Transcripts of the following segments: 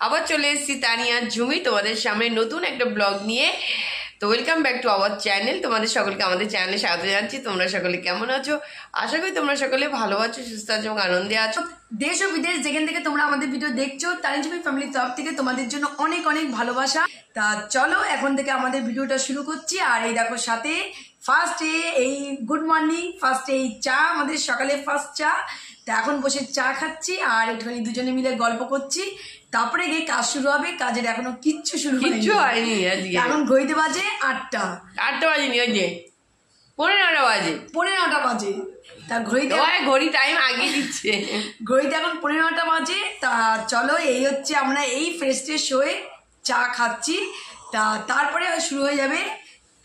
আবার চলে এসেছি তানিয়া ঝুমি তোমাদের সামনে নতুন একটা ব্লগ নিয়ে। তো welcome back to our channel. তোমাদের সকলকে আমাদের চ্যানেলে স্বাগত জানাচ্ছি। তোমরা সকলে কেমন আছো? আশা করি তোমরা সকলে ভালো আছো, সুস্থ আছো এবং আনন্দে আছো। দেশ ও বিদেশ যেখান থেকে তোমরা আমাদের ভিডিও দেখছো, তানিয়া ঝুমি ফ্যামিলির তরফ থেকে তোমাদের জন্য অনেক অনেক ভালোবাসা। তা চলো এখন থেকে আমাদের ভিডিওটা শুরু করছি। আর এই দেখো সাথে ফার্স্টে এই গুড মর্নিং, ফার্স্টে এই চা, আমাদের সকালে ফার্স্ট চা। তা এখন বসে চা খাচ্ছি আর একটুখানি দুজনে মিলে গল্প করছি। তারপরে গিয়ে কাজ শুরু হবে। কাজের এখনো কিচ্ছু হয়নি। এখন ঘড়িতে বাজে 8টা বাজেনি, ওই যে 9:30 বাজে। তা ঘড়ি টাইম আগে দিচ্ছে। ঘড়িতে এখন 9:30 বাজে। তা চলো এই হচ্ছে আমরা এই ফ্রেশ হয়ে চা খাচ্ছি। তা তারপরে শুরু হয়ে যাবে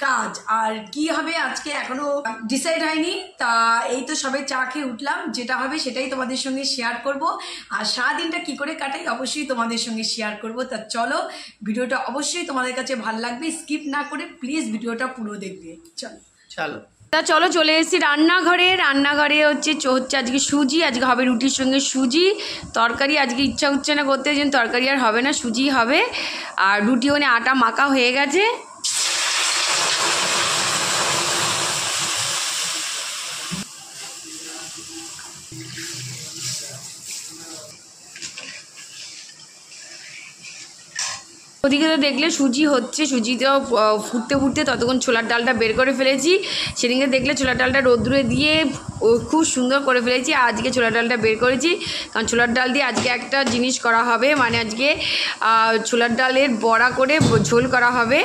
কাজ। আর কি হবে আজকে এখনো ডিসাইড হয়নি। তা এই তো সবে চা খেয়ে উঠলাম, যেটা হবে সেটাই তোমাদের সঙ্গে শেয়ার করব। আর সারাদিনটা কি করে কাটাই অবশ্যই তোমাদের সঙ্গে শেয়ার করব। তা চলো, ভিডিওটা অবশ্যই তোমাদের কাছে ভালো লাগবে, স্কিপ না করে প্লিজ ভিডিওটা পুরো দেখবে। চলো তা চলো চলে এসেছি রান্নাঘরে হচ্ছে আজকে সুজি, আজকে হবে রুটির সঙ্গে সুজি। তরকারি আজকে ইচ্ছা হচ্ছে না করতে, যেন তরকারি আর হবে না, সুজি হবে। আর রুটি ওখানে আটা মাখা হয়ে গেছে। ওদিকে তো দেখলে সুজি হচ্ছে, সুজিটাও ফুটতে ততক্ষণ ছোলার ডালটা বের করে ফেলেছি। সেদিকে দেখলে ছোলার ডালটা রোদ্দুরে দিয়ে খুব সুন্দর করে ফেলেছি। আজকে ছোলার ডালটা বের করেছি কারণ ছোলার ডাল দিয়ে আজকে একটা জিনিস করা হবে, মানে আজকে ছোলার ডালের বড়া করে ঝোল করা হবে।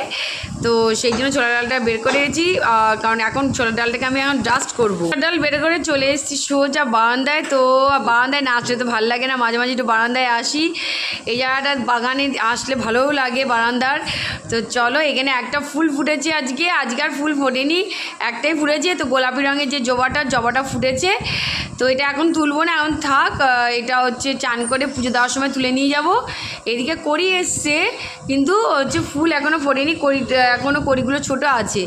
তো সেই জন্য ছোলার ডালটা বের করেছি, কারণ এখন ছোলার ডালটাকে আমি এখন ডাস্ট করবো। ছোলার ডাল বের করে চলে এসেছি সোজা বারান্দায়। তো বারান্দায় না আসলে তো ভালো লাগে না, মাঝে মাঝে একটু বারান্দায় আসি। এই জায়গাটা বাগানে আসলে ভালোও লাগে বারান্দার। তো চলো, এখানে একটা ফুল ফুটেছে আজকে আর ফুল ফোটেনি, একটাই ফুটেছে। তো গোলাপি রঙের যে জবাটা ফুটেছে। তো এটা এখন তুলবো না, এখন থাক। এটা হচ্ছে চান করে পুজো দেওয়ার সময় তুলে নিয়ে যাব। এদিকে কড়ি এসছে, কিন্তু হচ্ছে ফুল এখনও ফোটেনি, এখনও কড়িগুলো ছোট আছে।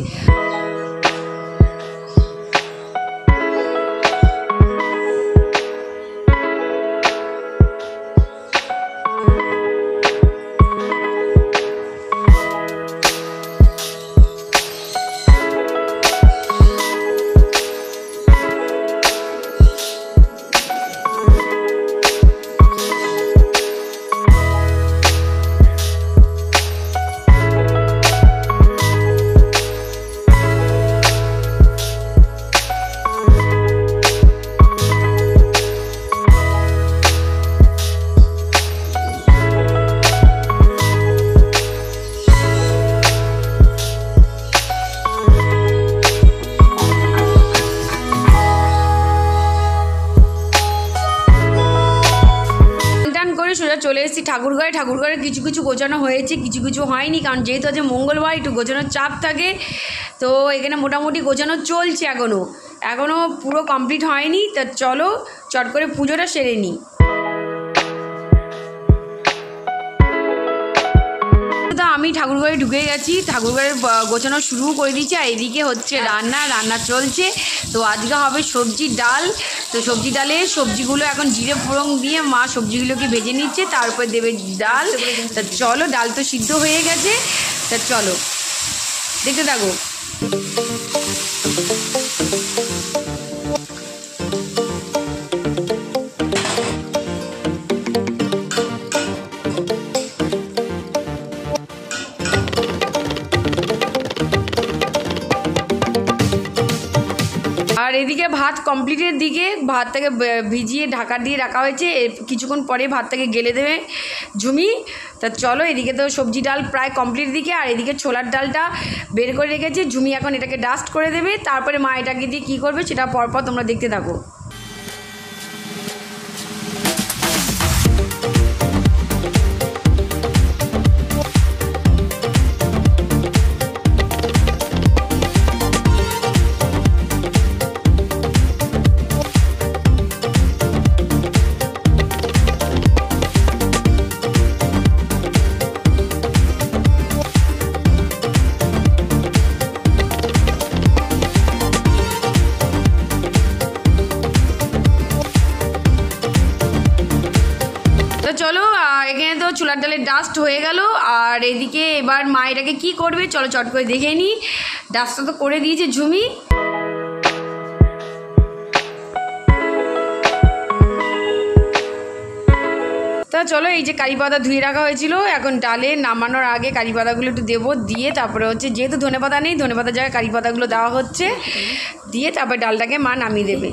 চলে এসেছি ঠাকুরঘরে কিছু কিছু গোছানো হয়েছে, কিছু কিছু হয়নি, কারণ যেহেতু আজ মঙ্গলবার একটু গোছানোর চাপ থাকে। তো এখানে মোটামুটি গোছানো চলছে, এখনও পুরো কমপ্লিট হয়নি। তা চলো চট করে পুজোটা সেরে নিই। আমি ঠাকুরঘরে ঢুকে গেছি, ঠাকুরঘরে গোছানো শুরু করে দিয়েছি। আর এদিকে হচ্ছে রান্না চলছে। তো আজকে হবে সবজি ডাল। তো সবজি ডালে সবজিগুলো এখন জিরে ফোড়ন দিয়ে মা সবজিগুলোকে ভেজে নিচ্ছে, তারপর দেবে ডাল। তা চলো, ডাল তো সিদ্ধ হয়ে গেছে। তা চলো দেখতে থাকো। আর এদিকে ভাত কমপ্লিটের দিকে, ভাতটাকে ভিজিয়ে ঢাকা দিয়ে রাখা হয়েছে। কিছুক্ষণ পরে ভাতটাকে গেলে দেবে ঝুমি। তা চলো, এদিকে তো সবজি ডাল প্রায় কমপ্লিট দিকে। আর এদিকে ছোলার ডালটা বের করে রেখেছি ঝুমি, এখন এটাকে ডাস্ট করে দেবে। তারপরে মা এটাকে দিয়ে কী করবে সেটা পরপর তোমরা দেখতে থাকো। তো ছোলার ডালের ডাস্ট হয়ে গেল। আর এদিকে এবার মা এটাকে কী করবে চলো চট করে দেখে নিই। ডাস্টটা তো করে দিয়েছে ঝুমি। তা চলো, এই যে কারি পাতা ধুয়ে রাখা হয়েছিল, এখন ডালে নামানোর আগে কারি পাতাগুলো একটু দেবো, দিয়ে তারপরে হচ্ছে যেহেতু ধনে পাতা নেই, ধনে পাতার জায়গায় কারি পাতাগুলো দেওয়া হচ্ছে, দিয়ে তারপরে ডালটাকে মা নামিয়ে দেবে।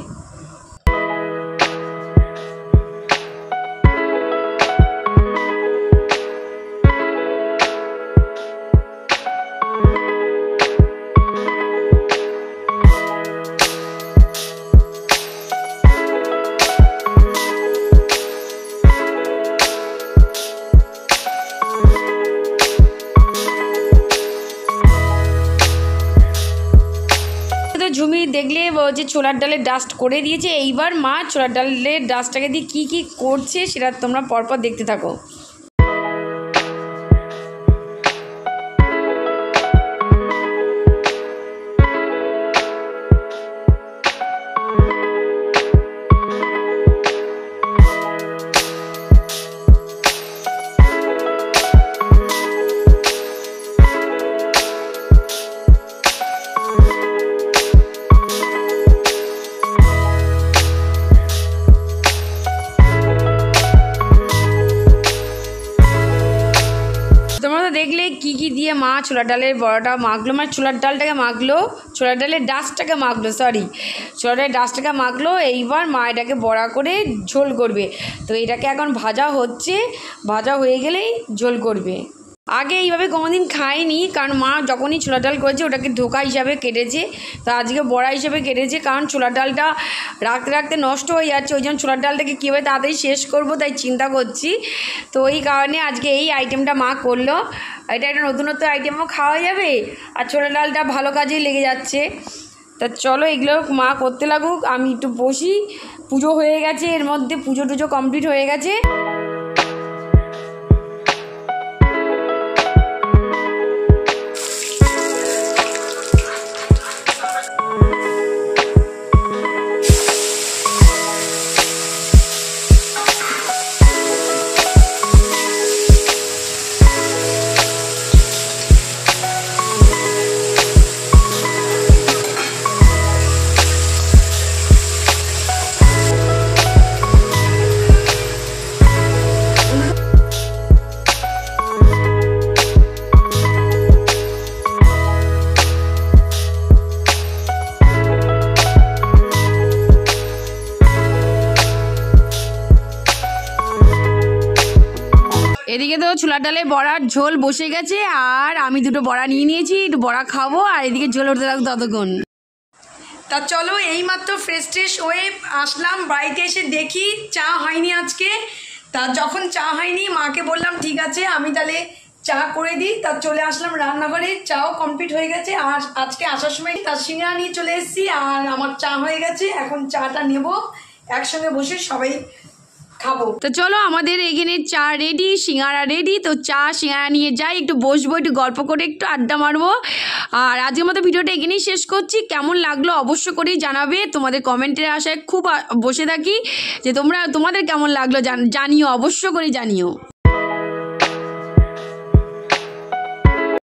ঝুমি দেখলে যে ছোলার ডালের ডাস্ট করে দিয়েছে, এইবার মা ছোলার ডালের ডাস্টটাকে দিয়ে কী কী করছে সেটা তোমরা পরপর দেখতে থাকো। দেখলে কি কি দিয়ে মা ছোলার ডালের বড়াটা মাখলো, মানে ছোলার ডালটাকে মাখলো, ছোলার ডালের ডাস্টটাকে মাখলো, ছোলার ডালের ডাস্টটাকে মাখলো। এইবার মা এটাকে বড়া করে ঝোল করবে। তো এটাকে এখন ভাজা হচ্ছে, ভাজা হয়ে গেলেই ঝোল করবে। আগে এইভাবে কোনোদিন খাইনি, কারণ মা যখনই ছোলার ডাল করেছে ওটাকে ধোকা হিসাবে কেটেছে, তো আজকে বড়া হিসেবে কেটেছে, কারণ ছোলার ডালটা রাখতে রাখতে নষ্ট হয়ে যাচ্ছে, ওই জন্য ছোলার ডালটাকে কীভাবে তাড়াতাড়ি শেষ করব তাই চিন্তা করছি। তো ওই কারণে আজকে এই আইটেমটা মা করলো। এটা একটা নতুনত্ব আইটেমও খাওয়া যাবে, আর ছোলার ডালটা ভালো কাজেই লেগে যাচ্ছে। তা চলো এগুলো মা করতে লাগুক, আমি একটু বসি। পুজো হয়ে গেছে, এর মধ্যে পুজো টুজো কমপ্লিট হয়ে গেছে। এদিকে তো ছোলার ডালে বড়ার ঝোল বসে গেছে, আর আমি দুটো বড়া নিয়ে নিয়েছি, একটু বড়া খাবো, আর এদিকে ঝোল উঠতে থাকবো ততক্ষণ। তা চলো, এইমাত্র ফ্রেশ ট্রেশ হয়ে আসলাম, বাড়িতে এসে দেখি চা হয়নি আজকে। তা যখন চা হয়নি মাকে বললাম ঠিক আছে আমি তাহলে চা করে দিই। তা চলে আসলাম রান্নাঘরে, চাও কমপ্লিট হয়ে গেছে। আর আজকে আসার সময় তার সিঙ্গারা নিয়ে চলে এসেছি, আর আমার চা হয়ে গেছে। এখন চাটা নেব, একসঙ্গে বসে সবাই খাবো। তো চলো, আমাদের এখানে চা রেডি, সিঙ্গারা রেডি। তো চা সিঙ্গারা নিয়ে যাই, একটু বসবো, একটু গল্প করে একটু আড্ডা মারবো। আর আজকের মতো ভিডিওটা এখানেই শেষ করছি। কেমন লাগলো অবশ্য করেই জানাবে, তোমাদের কমেন্টের আশায় খুব বসে থাকি যে তোমাদের কেমন লাগলো জানিও, অবশ্য করে জানিও।